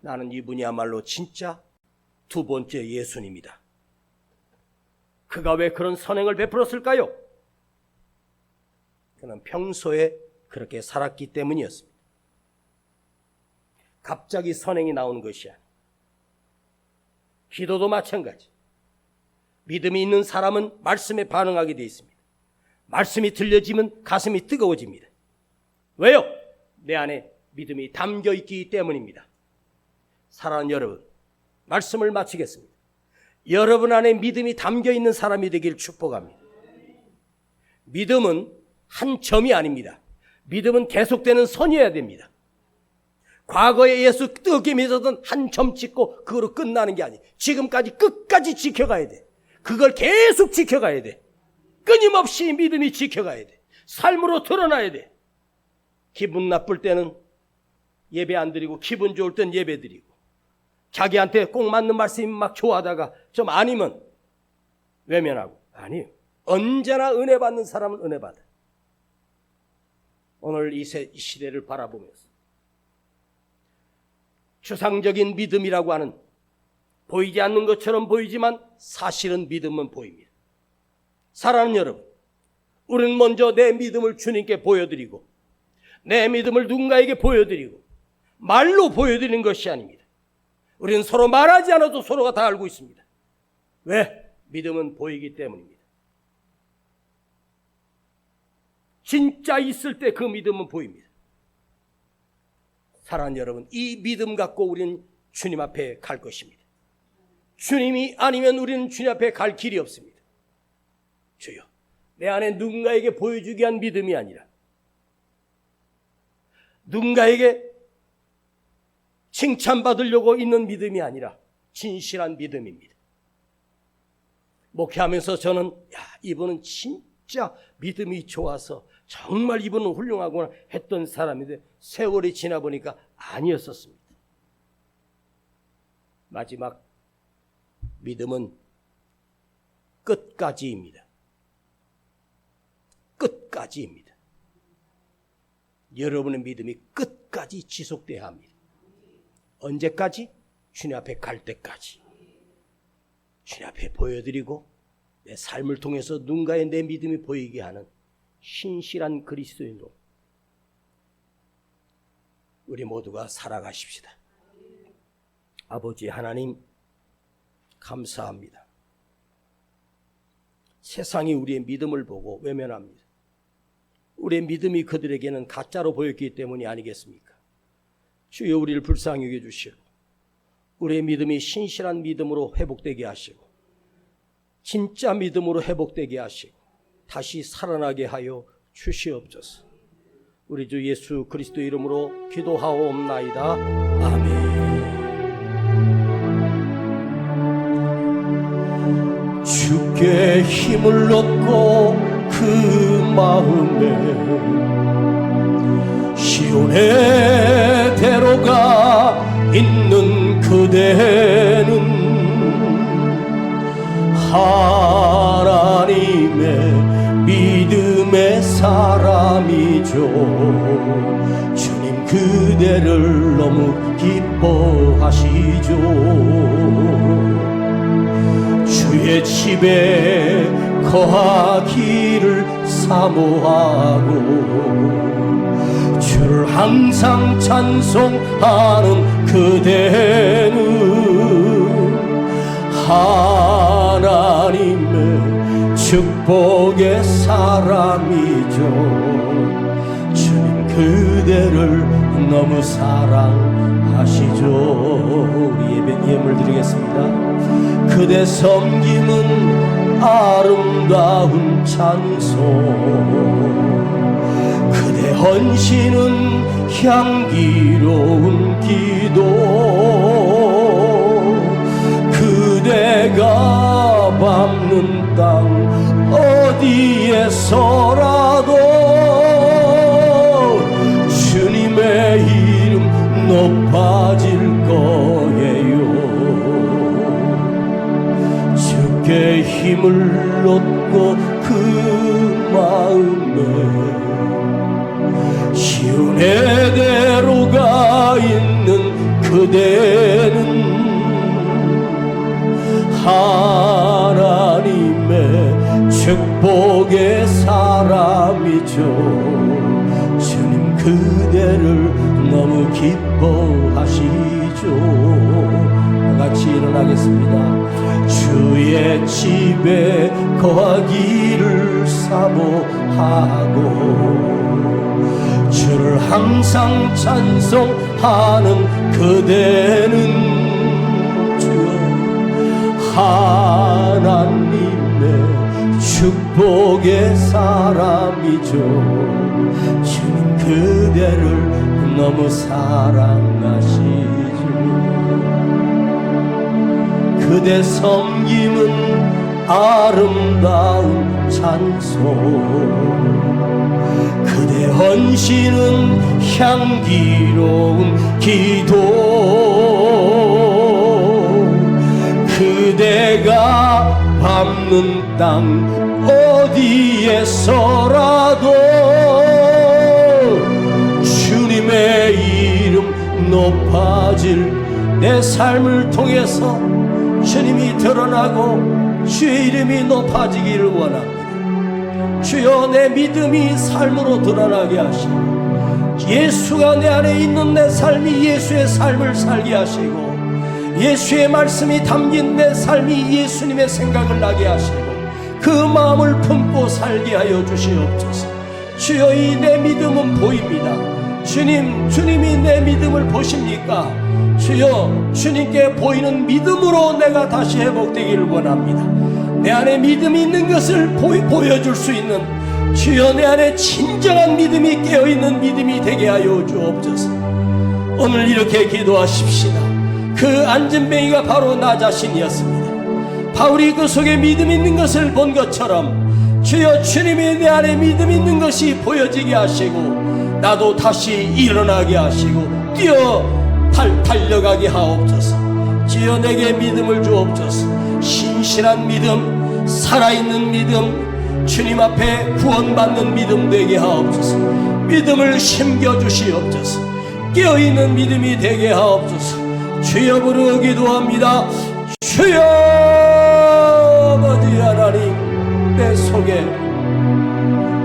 나는 이분이야말로 진짜 두 번째 예수님이다. 그가 왜 그런 선행을 베풀었을까요? 그는 평소에 그렇게 살았기 때문이었습니다. 갑자기 선행이 나오는 것이 아니에요. 기도도 마찬가지. 믿음이 있는 사람은 말씀에 반응하게 되어 있습니다. 말씀이 들려지면 가슴이 뜨거워집니다. 왜요? 내 안에 믿음이 담겨 있기 때문입니다. 사랑하는 여러분, 말씀을 마치겠습니다. 여러분 안에 믿음이 담겨 있는 사람이 되길 축복합니다. 믿음은 한 점이 아닙니다. 믿음은 계속되는 선이어야 됩니다. 과거에 예수 뜨겁게 믿었던 한 점 찍고 그거로 끝나는 게 아니에요. 지금까지 끝까지 지켜가야 돼. 그걸 계속 지켜가야 돼. 끊임없이 믿음이 지켜가야 돼. 삶으로 드러나야 돼. 기분 나쁠 때는 예배 안 드리고, 기분 좋을 땐 예배 드리고, 자기한테 꼭 맞는 말씀이 막 좋아하다가 좀 아니면 외면하고. 아니에요. 언제나 은혜 받는 사람은 은혜 받아. 오늘 이 시대를 바라보면서 추상적인 믿음이라고 하는, 보이지 않는 것처럼 보이지만 사실은 믿음은 보입니다. 사랑하는 여러분, 우리는 먼저 내 믿음을 주님께 보여드리고, 내 믿음을 누군가에게 보여드리고, 말로 보여드리는 것이 아닙니다. 우리는 서로 말하지 않아도 서로가 다 알고 있습니다. 왜? 믿음은 보이기 때문입니다. 진짜 있을 때 그 믿음은 보입니다. 사랑하는 여러분, 이 믿음 갖고 우리는 주님 앞에 갈 것입니다. 주님이 아니면 우리는 주님 앞에 갈 길이 없습니다. 주여, 내 안에 누군가에게 보여주기 위한 믿음이 아니라, 누군가에게 칭찬받으려고 있는 믿음이 아니라 진실한 믿음입니다. 목회하면서 저는 이분은 진짜 믿음이 좋아서 정말 이분은 훌륭하구나 했던 사람인데, 세월이 지나 보니까 아니었었습니다. 마지막 믿음은 끝까지입니다. 끝까지입니다. 여러분의 믿음이 끝까지 지속돼야 합니다. 언제까지? 주님 앞에 갈 때까지. 주님 앞에 보여드리고 내 삶을 통해서 누군가의 내 믿음이 보이게 하는 신실한 그리스도인으로 우리 모두가 살아가십시다. 아버지 하나님, 감사합니다. 세상이 우리의 믿음을 보고 외면합니다. 우리의 믿음이 그들에게는 가짜로 보였기 때문이 아니겠습니까? 주여, 우리를 불쌍히 여겨주시고 우리의 믿음이 신실한 믿음으로 회복되게 하시고 진짜 믿음으로 회복되게 하시고 다시 살아나게 하여 주시옵소서. 우리 주 예수 그리스도 이름으로 기도하옵나이다. 아멘. 주께 힘을 얻고 그 마음에 시온의 대로가 있는 그대는 하나님의 믿음의 사람이죠. 주님 그대를 너무 기뻐하시죠. 주의 집에 거하기를 사모하고 주를 항상 찬송하는 그대는 하나님의 축복의 사람이죠. 주님 그대를 너무 사랑하시죠. 우리 예물 드리겠습니다. 그대 섬김은 아름다운 찬송, 그대 헌신은 향기로운 기도, 그대가 밟는 땅 어디에서라도 주님의 이름 높아질 거예요. 주께 힘을 얻고 그 마음에 시온에대로가 있는 그대는 하나님의 축복의 사람이죠. 주님 그대를 너무 기뻐하시죠. 같이 일어나겠습니다. 주의 집에 거하기를 사모하고 주를 항상 찬송하는 그대는 하나님의 축복의 사람이죠. 주님 그대를 너무 사랑하시죠. 그대 섬김은 아름다운 찬송, 그대 헌신은 향기로운 기도, 그대가 밟는 땅 어디에서라도 주님의 이름 높아질 내 삶을 통해서 주님이 드러나고 주의 이름이 높아지기를 원합니다. 주여 내 믿음이 삶으로 드러나게 하시고 예수가 내 안에 있는 내 삶이 예수의 삶을 살게 하시고 예수의 말씀이 담긴 내 삶이 예수님의 생각을 나게 하시고 그 마음을 품고 살게 하여 주시옵소서. 주여 이 내 믿음은 보입니다. 주님이 내 믿음을 보십니까? 주여 주님께 보이는 믿음으로 내가 다시 회복되기를 원합니다. 내 안에 믿음이 있는 것을 보여줄 수 있는 주여 내 안에 진정한 믿음이 깨어있는 믿음이 되게 하여 주옵소서. 오늘 이렇게 기도하십시다. 그 안전뱅이가 바로 나 자신이었습니다. 바울이 그 속에 믿음 있는 것을 본 것처럼 주여 주님이 내 안에 믿음 있는 것이 보여지게 하시고 나도 다시 일어나게 하시고 달려가게 하옵소서. 주여 내게 믿음을 주옵소서. 신실한 믿음, 살아있는 믿음, 주님 앞에 구원받는 믿음 되게 하옵소서. 믿음을 심겨주시옵소서. 깨어있는 믿음이 되게 하옵소서. 주여 부르고 기도합니다. 주여 아버지 하나님, 내 속에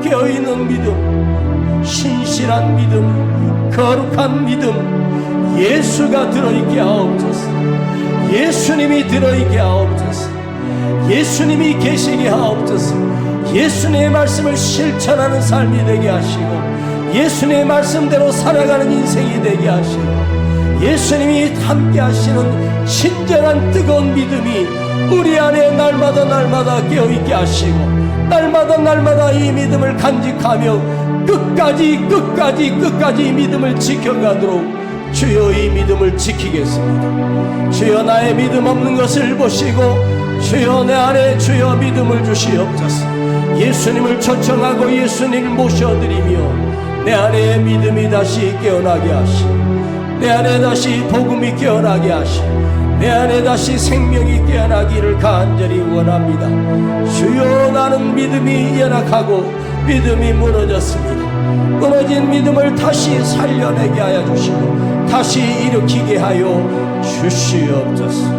깨어있는 믿음, 신실한 믿음, 거룩한 믿음, 예수가 들어있게 하옵소서. 예수님이 들어있게 하옵소서. 예수님이 계시게 하옵소서. 예수님의 말씀을 실천하는 삶이 되게 하시고 예수님의 말씀대로 살아가는 인생이 되게 하시고 예수님이 함께 하시는 진정한 뜨거운 믿음이 우리 안에 날마다 깨어있게 하시고 날마다 이 믿음을 간직하며 끝까지 이 믿음을 지켜가도록 주여 이 믿음을 지키겠습니다. 주여 나의 믿음 없는 것을 보시고 주여 내 안에 주여 믿음을 주시옵소서. 예수님을 초청하고 예수님을 모셔드리며 내 안에 믿음이 다시 깨어나게 하시고 내 안에 다시 복음이 깨어나게 하시고 내 안에 다시 생명이 깨어나기를 간절히 원합니다. 주여 나는 믿음이 연약하고 믿음이 무너졌습니다. 무너진 믿음을 다시 살려내게 하여 주시고 다시 일으키게 하여 주시옵소서.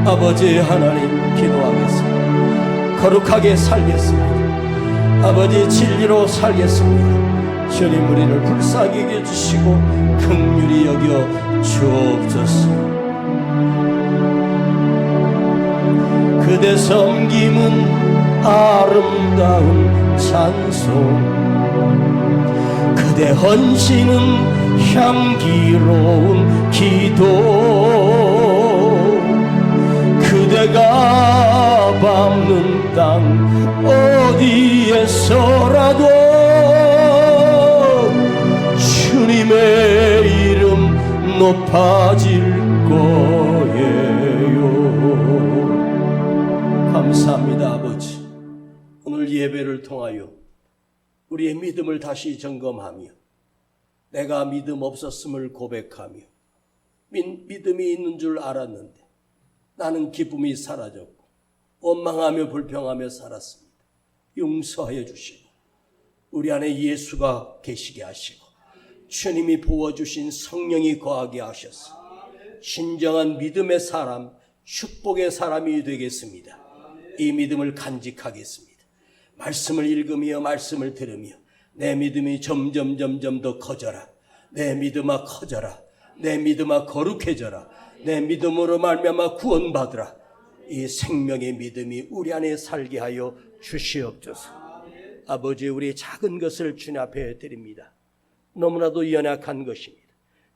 아버지 하나님 기도하겠습니다. 거룩하게 살겠습니다. 아버지, 진리로 살겠습니다. 주님, 우리를 불쌍히 여겨주시고 긍휼히 여겨 주옵소서. 그대 섬김은 아름다운 찬송, 그대 헌신은 향기로운 기도, 그대가 밟는 땅 어디에서라도 주님의 이름 높아질 거예요. 감사합니다. 아버지, 오늘 예배를 통하여 우리의 믿음을 다시 점검하며 내가 믿음 없었음을 고백하며 믿음이 있는 줄 알았는데 나는 기쁨이 사라졌고 원망하며 불평하며 살았습니다. 용서하여 주시고 우리 안에 예수가 계시게 하시고 주님이 부어주신 성령이 거하게 하셔서 진정한 믿음의 사람, 축복의 사람이 되겠습니다. 이 믿음을 간직하겠습니다. 말씀을 읽으며 말씀을 들으며 내 믿음이 점점 더 커져라. 내 믿음아 커져라. 내 믿음아 거룩해져라. 내 믿음으로 말미암아 구원받으라. 이 생명의 믿음이 우리 안에 살게 하여 주시옵소서. 아버지, 우리 작은 것을 주님 앞에 드립니다. 너무나도 연약한 것입니다.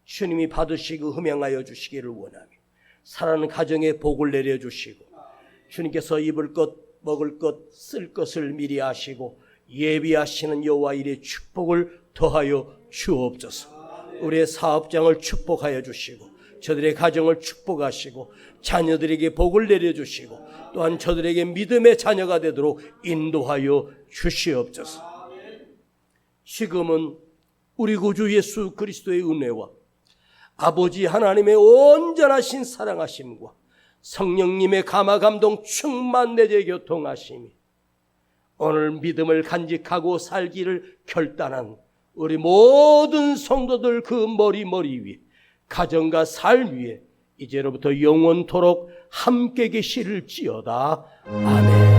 주님이 받으시고 흠양하여 주시기를 원하며 살아가는 가정에 복을 내려주시고 주님께서 입을 것, 먹을 것, 쓸 것을 미리 아시고 예비하시는 여호와 일의 축복을 더하여 주옵소서. 우리의 사업장을 축복하여 주시고 저들의 가정을 축복하시고 자녀들에게 복을 내려주시고 또한 저들에게 믿음의 자녀가 되도록 인도하여 주시옵소서. 지금은 우리 구주 예수 그리스도의 은혜와 아버지 하나님의 온전하신 사랑하심과 성령님의 감화 감동 충만 내재 교통하심이 오늘 믿음을 간직하고 살기를 결단한 우리 모든 성도들 그 머리 위에 가정과 살 위에 이제로부터 영원토록 함께 계실지어다. 아멘.